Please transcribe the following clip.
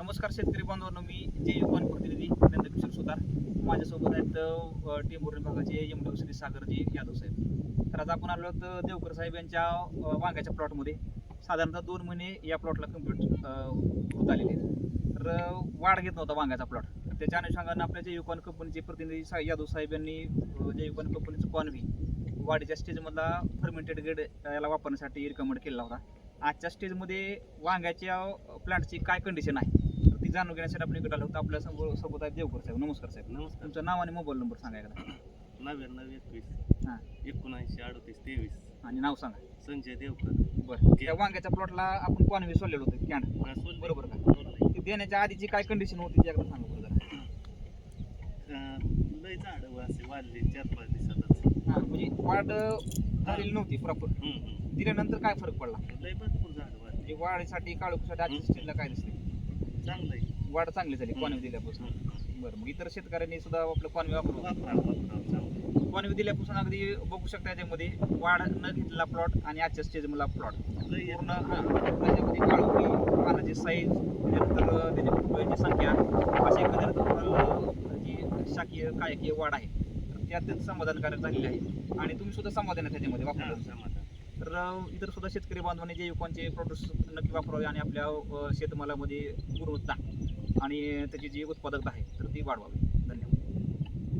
नमस्कार शेतकरी बांधवांनो, मी जैविक प्रतिनिधी नंदकिशोर सुतार. माझ्यासोबत आहेत टेंभुर्णी विभागाचे एमडी श्री सागरजी यादव साहेब. तर आज आपण आलो आहोत देवकर साहेब यांच्या वांग्याच्या प्लॉटमध्ये. साधारणतः 2 महिने या प्लॉटला कंप्लीट होत आलेले आहेत. तर वाढ घेत नव्हता वांग्याचा प्लॉट. तर त्याच्या अनुषंगाने आपल्या जैविक कंपनीचे प्रतिनिधी यादव साहेब यांनी जैविक कंपनीचं कॉन्व्ही वाढीच्या स्टेजमधला फर्मेंटेड गेड याला वापरण्यासाठी रिकमेंड केला होता. आजच्या स्टेजमध्ये वांग्याच्या प्लांटची काय कंडिशन आहे तर ती जाणून घेण्यासाठी आपण इकडे आलो होतो. आपल्या सोबत आहे देवकर साहेब. नमस्कार साहेब. नमस्कार. तुमचं नाव आणि मोबाईल नंबर सांगा एकदा. 99 हां 21 79 38 23 आणि नाव सांगा. संजय देवकर. बरं, त्या वांग्याच्या प्लॉटला आपण कॉन्व्ही सोडलेलं होतं कॅन्ड, बरोबर का? ते देण्याच्या आधीची काय कंडिशन होती ती एकदा सांगा बरं जरा. लय झाड असे वाढले 4-5 दिवसातच. हां, म्हणजे वाढ झालेली नव्हती प्रॉपर. दिल्यानंतर काय फरक पडला? लय भरपूर झाड वाढले. म्हणजे वाढीसाठी काळोखीसाठी आजच्या स्टेजला काय दिसते? चांगलं आहे. वाढ चांगली झाली कॉन्व्ही दिल्यापासून. बरं, मग इतर शेतकऱ्यांनी सुद्धा आपलं कॉन्व्ही वापरून चांगलं. कॉन्व्ही दिल्यापासून अगदी बघू शकता याच्यामध्ये वाढ न घेतलेला प्लॉट आणि आजच्या स्टेजमधला प्लॉट लय पूर्ण. हां, त्याच्यामध्ये काळोखी, पानाची साईज, त्याच्यानंतर त्याच्या फुटव्यांची संख्या, असे एकंदरीत जी शाकीय कायकीय वाढ आहे तर ती अत्यंत समाधानकारक झालेली आहे. आणि तुम्ही सुद्धा समाधान आहे त्याच्यामध्ये वापरलं. समाधान. तर इतर सुद्धा शेतकरी बांधवांनी जैविकांचे प्रोडक्ट्स नक्की वापरावे आणि आपल्या शेतमालामध्ये गुणवत्ता आणि त्याची जी उत्पादकता आहे तर ती वाढवावी.